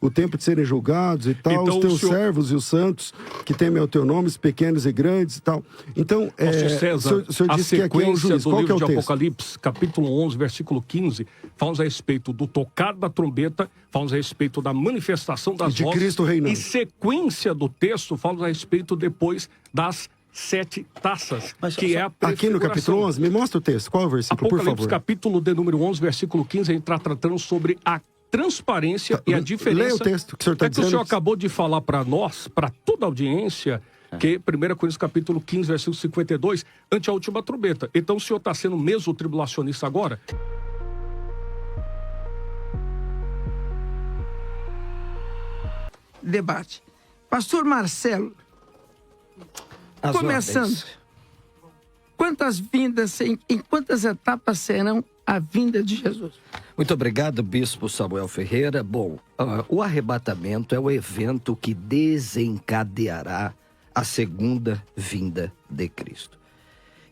o tempo de serem julgados e tal, Então, os teus servos e os santos que temem ao teu nome, os pequenos e grandes e tal. Então, César, o senhor a disse que aqui é o sequência juiz. do Qual que é livro o de texto? Apocalipse, capítulo 11, versículo 15, fala a respeito do tocar da trombeta, fala a respeito da manifestação das de vozes. Cristo reinando. E sequência do texto fala a respeito depois das 7 taças, que é a prefiguração. Aqui no capítulo 11, me mostra o texto. Qual é o versículo, por Apocalipse, favor? capítulo de número 11, versículo 15, a gente está tratando sobre a transparência e a diferença. Leia o texto que o senhor está dizendo. O senhor acabou de falar para nós, para toda a audiência, que 1 Coríntios capítulo 15, versículo 52, ante a última trombeta. Então o senhor está sendo mesmo tribulacionista agora? Debate. Pastor Marcelo, começando, quantas vindas, em quantas etapas serão a vinda de Jesus? Muito obrigado, Bispo Samuel Ferreira. Bom, o arrebatamento é o evento que desencadeará a segunda vinda de Cristo.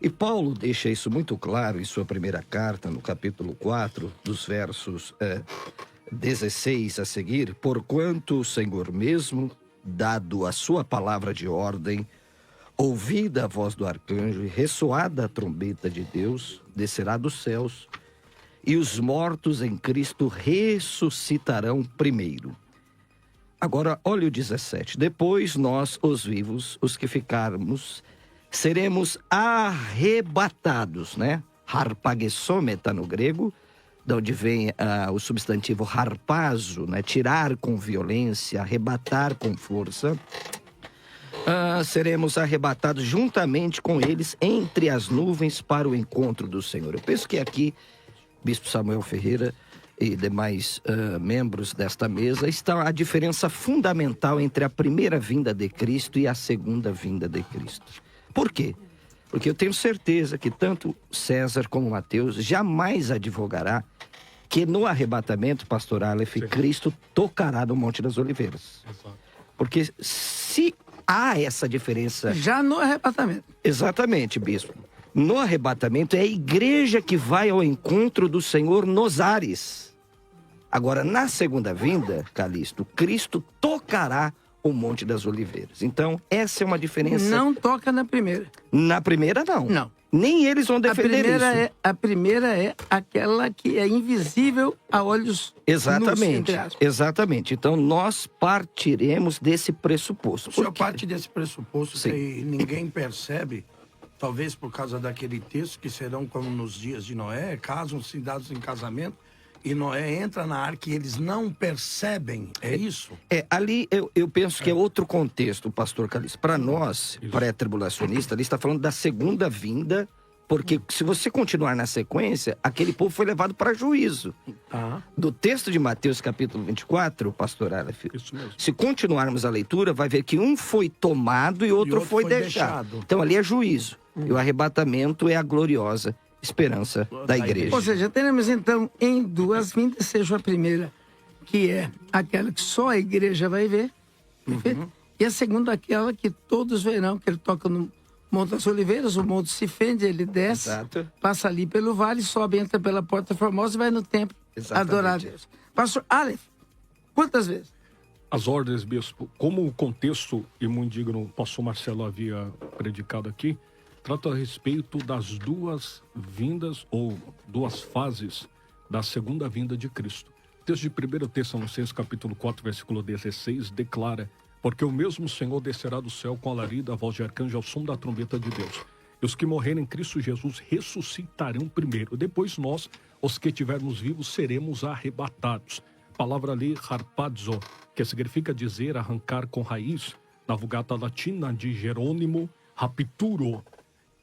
E Paulo deixa isso muito claro em sua primeira carta, no capítulo 4, dos versos 16 a seguir. Porquanto o Senhor mesmo, dado a sua palavra de ordem, ouvida a voz do arcanjo e ressoada a trombeta de Deus, descerá dos céus, e os mortos em Cristo ressuscitarão primeiro. Agora, olha o 17. Depois nós, os vivos, os que ficarmos, seremos arrebatados, né? Harpagesometa no grego, de onde vem o substantivo harpazo, né? Tirar com violência, arrebatar com força. Seremos arrebatados juntamente com eles entre as nuvens para o encontro do Senhor. Eu penso que aqui, Bispo Samuel Ferreira e demais membros desta mesa, está a diferença fundamental entre a primeira vinda de Cristo e a segunda vinda de Cristo. Por quê? Porque eu tenho certeza que tanto César como Mateus jamais advogará que no arrebatamento, pastor Aleph, Cristo tocará no Monte das Oliveiras. Exato. Porque se há essa diferença... Já no arrebatamento. Exatamente, bispo. No arrebatamento é a igreja que vai ao encontro do Senhor nos ares. Agora, na segunda vinda, Calixto, Cristo tocará o Monte das Oliveiras. Então, essa é uma diferença... Não toca na primeira. Na primeira, não. Não. Nem eles vão defender isso. A primeira é aquela que é invisível a olhos Exatamente, nus, exatamente. Então, nós partiremos desse pressuposto. O senhor parte desse pressuposto que ninguém percebe, talvez por causa daquele texto, que serão como nos dias de Noé, casam-se dados em casamento, e Noé entra na arca e eles não percebem, é isso? Ali eu penso que é outro contexto, pastor Calixto. Para nós, pré-tribulacionistas, ali está falando da segunda vinda, porque se você continuar na sequência, aquele povo foi levado para juízo. Do texto de Mateus, capítulo 24, pastor Aleph, se continuarmos a leitura, vai ver que um foi tomado e outro foi deixado. Então ali é juízo. E o arrebatamento é a gloriosa esperança da igreja. Ou seja, teremos então em duas vindas, seja a primeira, que é aquela que só a igreja vai ver, e a segunda, aquela que todos verão, que ele toca no Monte das Oliveiras, o monte se fende, ele desce, passa ali pelo vale, sobe, entra pela Porta Formosa e vai no templo adorar a Deus. Pastor Aleph, quantas vezes? As ordens, bispo, como o contexto, e muito digno, o pastor Marcelo havia predicado aqui, trata a respeito das duas vindas ou duas fases da segunda vinda de Cristo. O texto de 1 Tessalonicenses, capítulo 4, versículo 16, declara: porque o mesmo Senhor descerá do céu com alarido, a voz de arcanjo, ao som da trombeta de Deus. E os que morrerem em Cristo Jesus ressuscitarão primeiro. Depois nós, os que estivermos vivos, seremos arrebatados. A palavra ali, harpazo, que significa dizer, arrancar com raiz, na Vulgata Latina de Jerônimo, rapturo.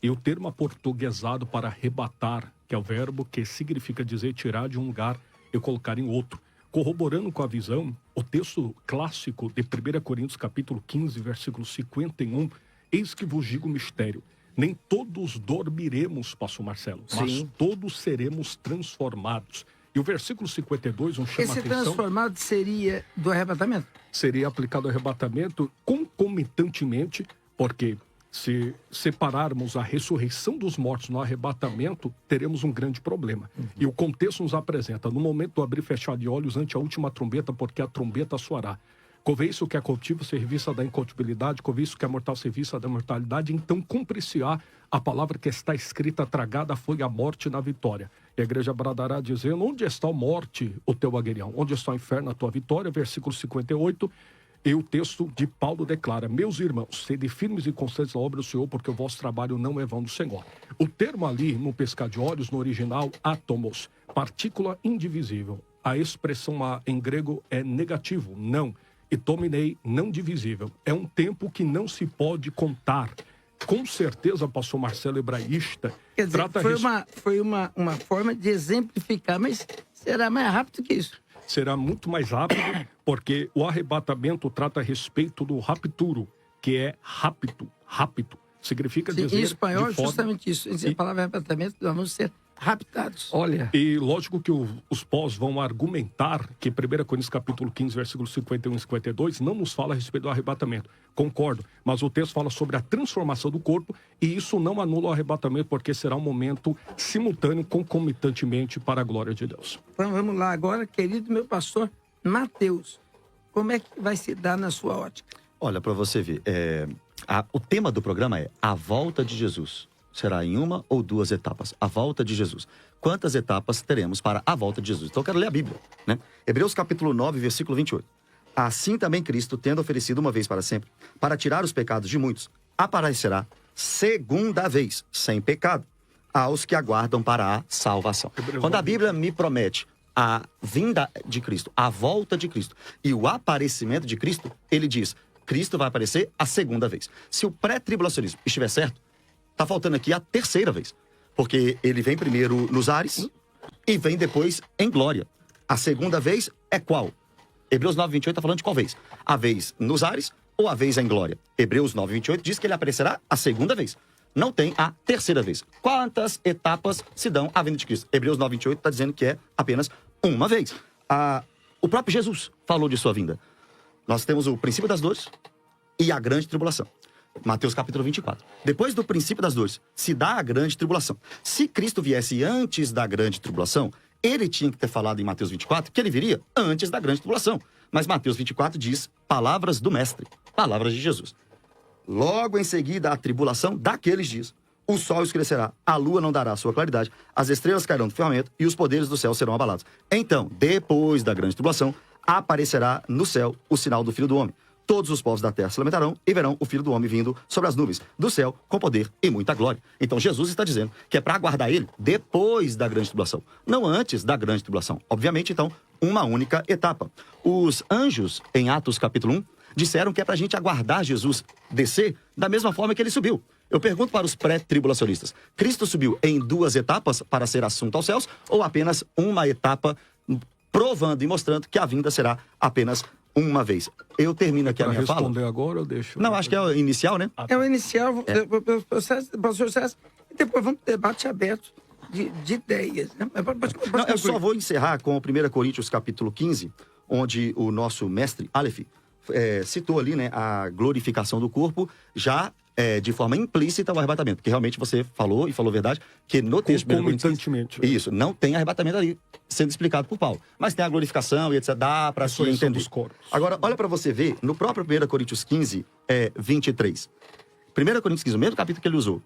E o termo aportuguesado para arrebatar, que é o verbo que significa dizer tirar de um lugar e colocar em outro. Corroborando com a visão, o texto clássico de 1 Coríntios capítulo 15, versículo 51, eis que vos digo o mistério. Nem todos dormiremos, pastor Marcelo, mas todos seremos transformados. E o versículo 52, chama a atenção... Esse transformado seria do arrebatamento? Seria aplicado ao arrebatamento concomitantemente, porque Se separarmos a ressurreição dos mortos no arrebatamento, teremos um grande problema. E o contexto nos apresenta, no momento do abrir e fechar de olhos ante a última trombeta, porque a trombeta soará. Convém-se o que é corruptível ser vista da incorruptibilidade, convém-se o que é mortal ser vista da mortalidade, então cumpre-se-á a palavra que está escrita, tragada foi a morte na vitória. E a igreja bradará dizendo, onde está a morte, o teu aguilhão? Onde está o inferno, a tua vitória? Versículo 58, e o texto de Paulo declara, meus irmãos, sede firmes e constantes na obra do Senhor, porque o vosso trabalho não é vão do Senhor. O termo ali, no pescar de olhos, no original, átomos, partícula indivisível. A expressão em grego é negativo, não. E dominei, não divisível. É um tempo que não se pode contar. Com certeza, pastor Marcelo, hebraísta, Quer dizer, foi uma forma de exemplificar, mas será mais rápido que isso. Será muito mais rápido, porque o arrebatamento trata a respeito do rapturo, que é rápido. Significa Sim, dizer... em espanhol, de forma... justamente isso. A palavra arrebatamento, nós vamos ser raptados. Olha, E lógico que os pós vão argumentar que 1 Coríntios capítulo 15, versículos 51 e 52, não nos fala a respeito do arrebatamento. Concordo, mas o texto fala sobre a transformação do corpo e isso não anula o arrebatamento, porque será um momento simultâneo, concomitantemente para a glória de Deus. Então vamos lá agora, querido meu pastor Mateus. Como é que vai se dar na sua ótica? Olha, para você ver, o tema do programa é a volta de Jesus. Será em uma ou duas etapas. A volta de Jesus. Quantas etapas teremos para a volta de Jesus? Então eu quero ler a Bíblia, né? Hebreus capítulo 9, versículo 28. Assim também Cristo, tendo oferecido uma vez para sempre, para tirar os pecados de muitos, aparecerá segunda vez, sem pecado, aos que aguardam para a salvação. Quando a Bíblia me promete a vinda de Cristo, a volta de Cristo e o aparecimento de Cristo, ele diz, Cristo vai aparecer a segunda vez. Se o pré-tribulacionismo estiver certo, está faltando aqui a terceira vez. Porque ele vem primeiro nos ares e vem depois em glória. A segunda vez é qual? Hebreus 9, 28 está falando de qual vez? A vez nos ares ou a vez em glória? Hebreus 9, 28 diz que ele aparecerá a segunda vez. Não tem a terceira vez. Quantas etapas se dão à vinda de Cristo? Hebreus 9, 28 está dizendo que é apenas uma vez. O próprio Jesus falou de sua vinda. Nós temos o princípio das dores e a grande tribulação. Mateus capítulo 24. Depois do princípio das dores, se dá a grande tribulação. Se Cristo viesse antes da grande tribulação, ele tinha que ter falado em Mateus 24 que ele viria antes da grande tribulação. Mas Mateus 24 diz palavras do Mestre, palavras de Jesus. Logo em seguida, a tribulação daqueles dias. O sol escurecerá, a lua não dará sua claridade, as estrelas cairão do firmamento e os poderes do céu serão abalados. Então, depois da grande tribulação, aparecerá no céu o sinal do Filho do Homem. Todos os povos da terra se lamentarão e verão o Filho do Homem vindo sobre as nuvens do céu com poder e muita glória. Então Jesus está dizendo que é para aguardar ele depois da grande tribulação, não antes da grande tribulação. Obviamente, então, uma única etapa. Os anjos, em Atos capítulo 1, disseram que é para a gente aguardar Jesus descer da mesma forma que ele subiu. Eu pergunto para os pré-tribulacionistas, Cristo subiu em duas etapas para ser assunto aos céus ou apenas uma etapa provando e mostrando que a vinda será apenas uma vez? Eu termino aqui a minha fala. Responder agora ou deixa? Não, acho que é o inicial, né? É o inicial, pastor César, e depois vamos ter debate aberto de ideias. Né? Não, eu só vou encerrar com 1 Coríntios capítulo 15, onde o nosso mestre Aleph citou ali, né, a glorificação do corpo, já de forma implícita o arrebatamento, porque realmente você falou, e falou verdade, que no texto de 1 Coríntios, isso, não tem arrebatamento ali sendo explicado por Paulo, mas tem a glorificação e etc, dá para se entender. Agora, olha para você ver, no próprio 1 Coríntios 15, 23. 1 Coríntios 15, o mesmo capítulo que ele usou.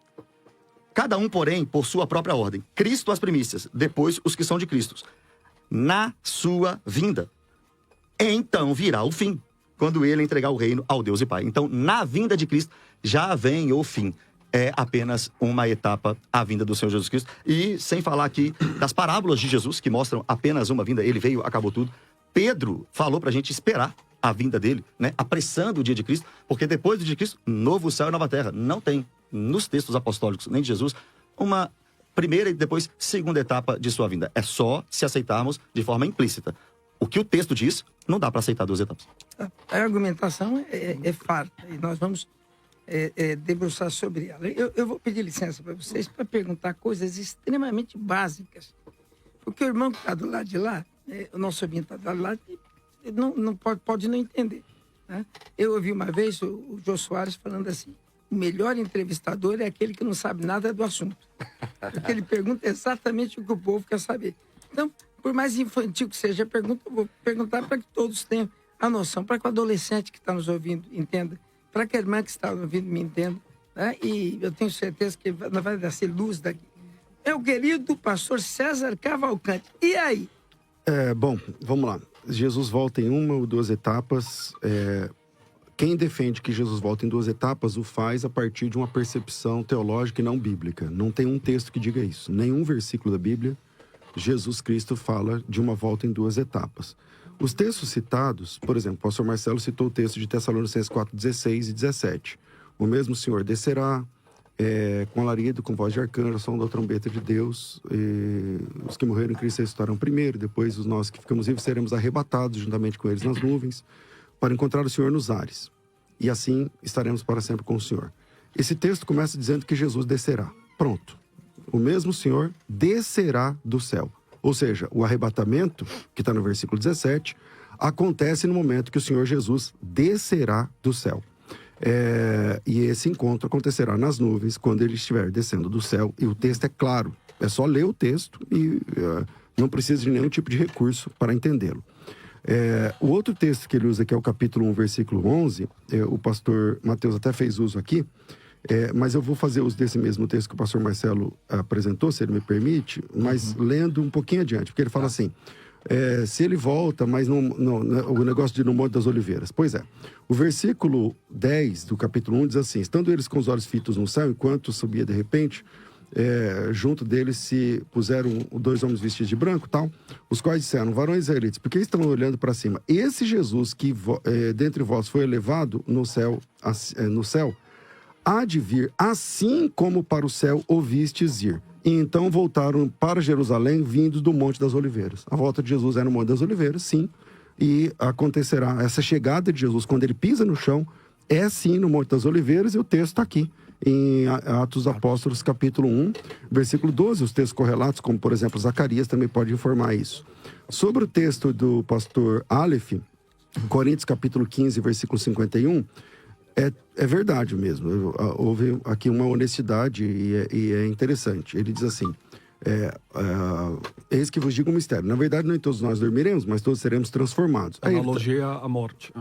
Cada um, porém, por sua própria ordem. Cristo as primícias, depois os que são de Cristo. Na sua vinda. Então virá o fim, quando ele entregar o reino ao Deus e Pai. Então, na vinda de Cristo, já vem o fim. É apenas uma etapa, a vinda do Senhor Jesus Cristo. E sem falar aqui das parábolas de Jesus, que mostram apenas uma vinda. Ele veio, acabou tudo. Pedro falou pra gente esperar a vinda dele, né? Apressando o dia de Cristo, porque depois do dia de Cristo, novo céu e nova terra. Não tem, nos textos apostólicos, nem de Jesus, uma primeira e depois segunda etapa de sua vinda. É só se aceitarmos de forma implícita. O que o texto diz, não dá para aceitar duas etapas. A argumentação é farta e nós vamos debruçar sobre ela. Eu vou pedir licença para vocês para perguntar coisas extremamente básicas. Porque o irmão que está do lado de lá, o nosso sobrinho está do lado de lá, não pode não entender. Né? Eu ouvi uma vez o Jô Soares falando assim, o melhor entrevistador é aquele que não sabe nada do assunto. Porque ele pergunta exatamente o que o povo quer saber. Então, por mais infantil que seja a pergunta, eu vou perguntar para que todos tenham a noção, para que o adolescente que está nos ouvindo entenda, para que a irmã que está ouvindo me entenda, né? E eu tenho certeza que vai nascer luz daqui. Meu querido pastor César Cavalcante, e aí? Bom, vamos lá. Jesus volta em uma ou duas etapas. Quem defende que Jesus volta em duas etapas o faz a partir de uma percepção teológica e não bíblica. Não tem um texto que diga isso. Nenhum versículo da Bíblia, Jesus Cristo fala de uma volta em duas etapas. Os textos citados, por exemplo, o pastor Marcelo citou o texto de Tessalonicenses 4, 16 e 17. O mesmo Senhor descerá com alarido, com voz de arcanjo, som da trombeta de Deus. Os que morreram em Cristo ressuscitarão primeiro, depois os nós que ficamos vivos seremos arrebatados juntamente com eles nas nuvens, para encontrar o Senhor nos ares. E assim estaremos para sempre com o Senhor. Esse texto começa dizendo que Jesus descerá. Pronto. O mesmo Senhor descerá do céu. Ou seja, o arrebatamento, que está no versículo 17, acontece no momento que o Senhor Jesus descerá do céu. E esse encontro acontecerá nas nuvens, quando ele estiver descendo do céu. E o texto é claro. É só ler o texto e não precisa de nenhum tipo de recurso para entendê-lo. O outro texto que ele usa, que é o capítulo 1, versículo 11, o pastor Mateus até fez uso aqui, mas eu vou fazer uso desse mesmo texto que o pastor Marcelo apresentou, se ele me permite, mas lendo um pouquinho adiante, porque ele fala assim, se ele volta, mas o negócio de no Monte das Oliveiras. Pois é, o versículo 10 do capítulo 1 diz assim, estando eles com os olhos fitos no céu, enquanto subia de repente, junto deles se puseram dois homens vestidos de branco, tal, os quais disseram, varões israelitas, por que estão olhando para cima? Esse Jesus que dentre vós foi elevado no céu, há de vir, assim como para o céu o vistes ir. E então voltaram para Jerusalém, vindos do Monte das Oliveiras. A volta de Jesus é no Monte das Oliveiras, sim, e acontecerá essa chegada de Jesus, quando ele pisa no chão, sim no Monte das Oliveiras, e o texto está aqui, em Atos dos Apóstolos, capítulo 1, versículo 12, os textos correlatos, como por exemplo Zacarias, também pode informar isso. Sobre o texto do pastor Aleph, Coríntios capítulo 15, versículo 51, é verdade mesmo, houve aqui uma honestidade e é interessante. Ele diz assim, eis que vos digo um mistério, na verdade nem todos nós dormiremos, mas todos seremos transformados. Analogia à morte.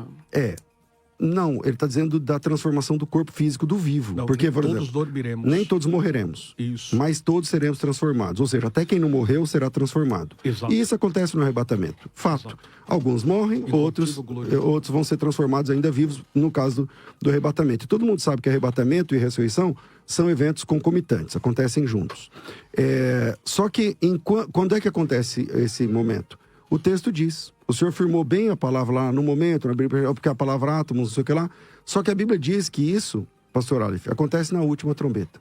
Não, ele está dizendo da transformação do corpo físico do vivo. Não, porque, por todos exemplo, dormiremos. nem todos morreremos. Isso. Mas todos seremos transformados. Ou seja, até quem não morreu será transformado. Exato. E isso acontece no arrebatamento. Fato. Exato. Alguns morrem, outros vão ser transformados ainda vivos no caso do arrebatamento. E todo mundo sabe que arrebatamento e ressurreição são eventos concomitantes, acontecem juntos. Só que quando é que acontece esse momento? O texto diz, o Senhor firmou bem a palavra lá no momento, porque a palavra átomos, não sei o que lá. Só que a Bíblia diz que isso, pastor Aleph, acontece na última trombeta.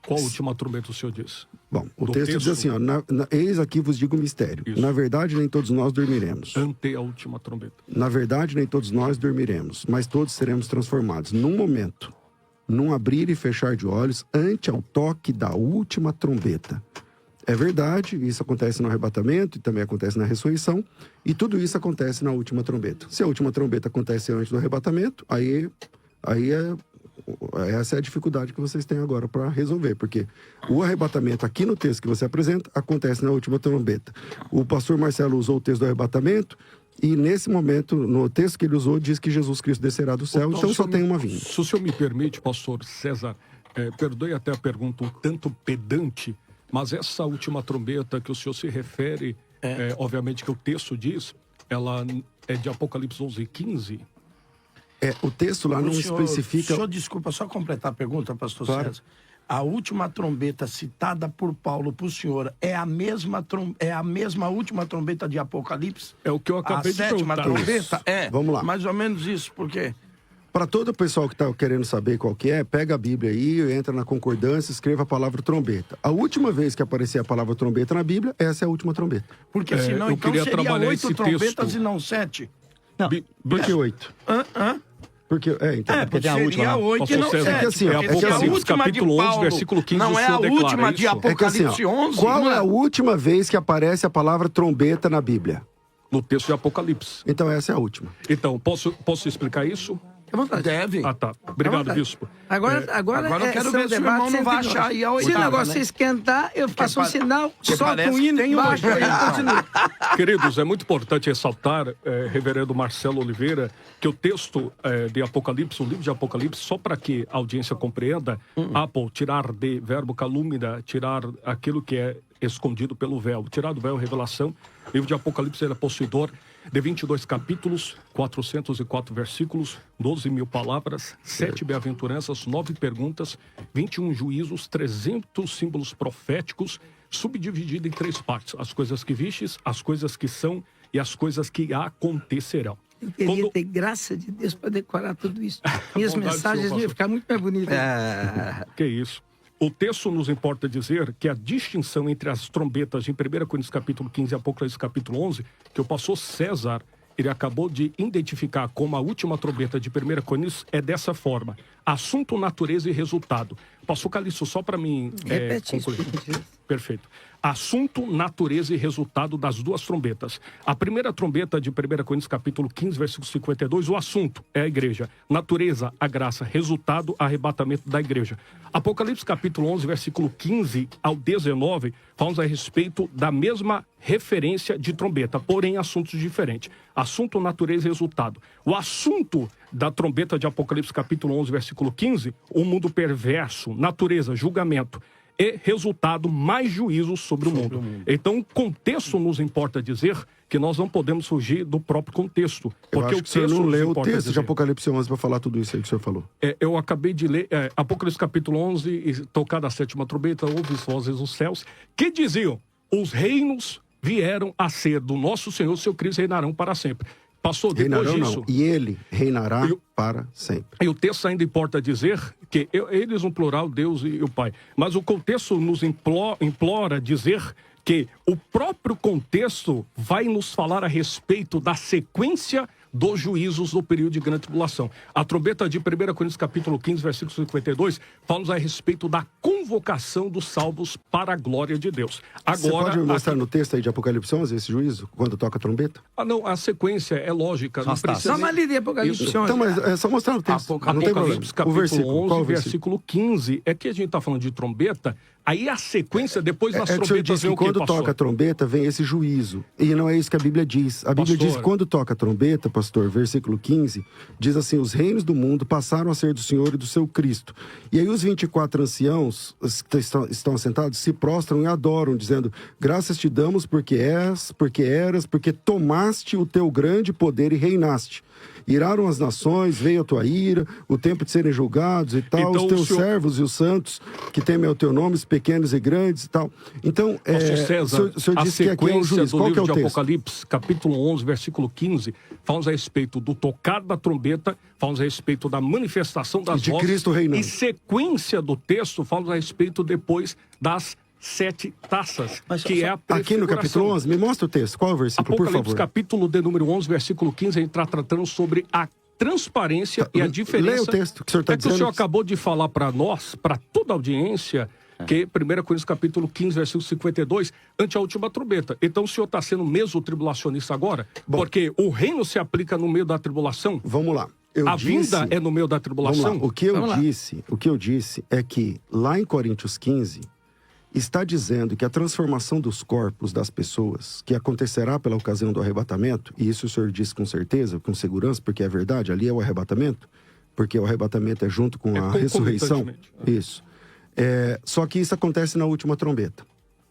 Qual última trombeta o senhor diz? Bom, o texto diz assim, eis aqui vos digo um mistério. Isso. Na verdade, nem todos nós dormiremos. Ante a última trombeta. Na verdade, nem todos nós dormiremos, mas todos seremos transformados num momento, num abrir e fechar de olhos, ante ao toque da última trombeta. É verdade, isso acontece no arrebatamento e também acontece na ressurreição, e tudo isso acontece na última trombeta. Se a última trombeta acontece antes do arrebatamento, essa é a dificuldade que vocês têm agora para resolver, porque o arrebatamento aqui no texto que você apresenta acontece na última trombeta. O pastor Marcelo usou o texto do arrebatamento, e nesse momento, no texto que ele usou, diz que Jesus Cristo descerá do céu, então só tem uma vinda. Se o senhor me permite, pastor César, perdoe até a pergunta um tanto pedante, mas essa última trombeta que o senhor se refere, obviamente que o texto diz, ela é de Apocalipse 11:15. O texto lá não especifica... O senhor, desculpa, só completar a pergunta, pastor Claro. César. A última trombeta citada por Paulo para o senhor é a mesma última trombeta de Apocalipse? É o que eu acabei de sétima perguntar. trombeta? Vamos lá. Mais ou menos isso, por quê? Para todo o pessoal que está querendo saber qual que pega a Bíblia aí, entra na concordância, escreva a palavra trombeta. A última vez que aparecer a palavra trombeta na Bíblia, essa é a última trombeta. Porque senão, eu então, queria seria trabalhar 8 esse trombetas texto. e não 7. Não, Por que 8? Porque, então... porque tem a última seria lá. 8 e não Pastor César, 7. é que assim, porque é se a Apocalipse última de capítulo 11, Paulo versículo 15, não o é a senhor declara última de isso? Apocalipse 11. Qual não é a última vez que aparece a palavra trombeta na Bíblia? No texto de Apocalipse. Então essa é a última. Então, posso explicar isso? Fica à vontade. Deve. Ah, tá. Obrigado, vontade. bispo. Agora eu quero são ver se o irmão debates não vai entre nós. achar aí a Se o oitava, negócio né? esquentar, eu faço um sinal, que solto parece um que hino tem embaixo oito. e continua. Queridos, é muito importante ressaltar, reverendo Marcelo Oliveira, que o texto de Apocalipse, o livro de Apocalipse, só para que a audiência compreenda, Apple, tirar de verbo calúmnia, tirar aquilo que é escondido pelo véu, tirar do véu revelação. O livro de Apocalipse é possuidor de 22 capítulos, 404 versículos, 12 mil palavras, 7 bem-aventuranças, 9 perguntas, 21 juízos, 300 símbolos proféticos, subdividido em 3 partes: as coisas que vistes, as coisas que são e as coisas que acontecerão. Eu queria ter graça de Deus para decorar tudo isso. Minhas Bondade, mensagens senhor iam ficar muito mais bonitas. Que isso. O texto nos importa dizer que a distinção entre as trombetas de 1 Coríntios capítulo 15 e Apocalipse capítulo 11, que o pastor César, ele acabou de identificar como a última trombeta de 1 Coríntios, é dessa forma: assunto, natureza e resultado. Pastor Calixto, só para mim Repete isso, concluir. por gentileza. Perfeito. Assunto, natureza e resultado das 2 trombetas. A primeira trombeta de 1 Coríntios capítulo 15, versículo 52, o assunto é a igreja. Natureza, a graça. Resultado, arrebatamento da igreja. Apocalipse capítulo 11, versículo 15 ao 19, falamos a respeito da mesma referência de trombeta, porém assuntos diferentes. Assunto, natureza e resultado. O assunto da trombeta de Apocalipse capítulo 11, versículo 15, o mundo perverso, natureza, julgamento. E resultado, mais juízo sobre o mundo. Então, o contexto nos importa dizer que nós não podemos fugir do próprio contexto. Eu Porque acho que o senhor texto não nos leu o importa texto de dizer. Apocalipse 11 para falar tudo isso aí que o senhor falou. Eu acabei de ler Apocalipse capítulo 11, e tocada a 7ª trombeta, houve vozes nos céus, que diziam: os reinos vieram a ser do nosso Senhor, seu Cristo, reinarão para sempre. Passou depois Reinarão disso. não. E ele reinará para sempre. E o texto ainda importa dizer que eles no plural, Deus e o Pai. Mas o contexto nos implora dizer que o próprio contexto vai nos falar a respeito da sequência dos juízos do período de grande tribulação. A trombeta de 1 Coríntios capítulo 15, versículo 52, fala-nos a respeito da convocação dos salvos para a glória de Deus. Você Agora, pode me mostrar no texto aí de Apocalipse 11 esse juízo, quando toca a trombeta? não, a sequência é lógica. Não Nossa, tá. precisa Só uma lida de Apocalipse Isso. 11. Então, mas é só mostrar no texto. Não tem problema. Apocalipse O capítulo versículo, 11, qual o versículo 15. É que a gente está falando de trombeta, aí a sequência, depois das É que o senhor trombetas, disse vem que o quê, quando pastor? toca a trombeta, vem esse juízo. E não é isso que a Bíblia diz. A Bíblia diz que quando toca a trombeta, pastor, versículo 15, diz assim: os reinos do mundo passaram a ser do Senhor e do seu Cristo. E aí os 24 anciãos que estão assentados se prostram e adoram, dizendo: graças te damos porque és, porque eras, porque tomaste o teu grande poder e reinaste. Iraram as nações, veio a tua ira, o tempo de serem julgados e tal, Então, os teus o senhor- servos e os santos que temem o teu nome, os pequenos e grandes e tal. Então, Pastor César, o senhor a disse que aqui é um sequência juiz. do Qual que é livro o de texto? Apocalipse, capítulo 11, versículo 15, falamos a respeito do tocar da trombeta, falamos a respeito da manifestação das de vozes. Cristo reinando. E sequência do texto, falamos a respeito depois das 7 taças, que é a Aqui no capítulo prefiguração. 11, me mostra o texto. Qual é o versículo, por Apocalipse, favor? capítulo de número 11, versículo 15, a gente está tratando sobre a transparência e a diferença. Leia o texto que o senhor está É que o senhor dizendo. acabou de falar para nós, para toda a audiência, que 1 Coríntios capítulo 15, versículo 52, ante a última trombeta. Então o senhor está sendo mesmo tribulacionista agora? Bom. Porque o reino se aplica no meio da tribulação? Vamos lá. A vinda é no meio da Vamos tribulação? lá. O que eu disse é que lá em Coríntios 15 está dizendo que a transformação dos corpos das pessoas, que acontecerá pela ocasião do arrebatamento, e isso o senhor disse com certeza, com segurança, porque é verdade, ali é o arrebatamento, porque o arrebatamento é junto com a ressurreição. concomitantemente. Isso. Só que isso acontece na última trombeta.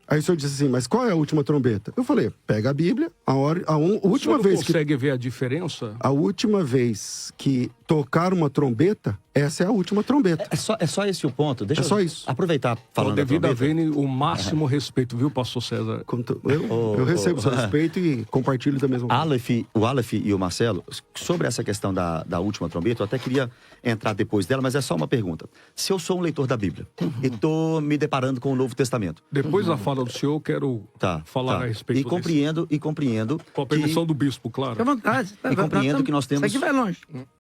Aí o senhor disse assim, mas qual é a última trombeta? Eu falei, pega a Bíblia, a última vez que... consegue ver a diferença? A última vez que tocar uma trombeta, essa é a última trombeta. É só esse o ponto. Deixa É só isso. aproveitar falando da Devido a trombeta. Vene, o máximo respeito, viu, pastor César? Eu recebo seu respeito e compartilho da mesma forma. O Aleph e o Marcelo, sobre essa questão da última trombeta, eu até queria entrar depois dela, mas é só uma pergunta. Se eu sou um leitor da Bíblia e estou me deparando com o Novo Testamento, Depois da fala do senhor, eu quero falar a respeito e compreendo com a permissão do bispo, claro. Fica à vontade. E compreendo que nós temos- Isso aqui vai longe.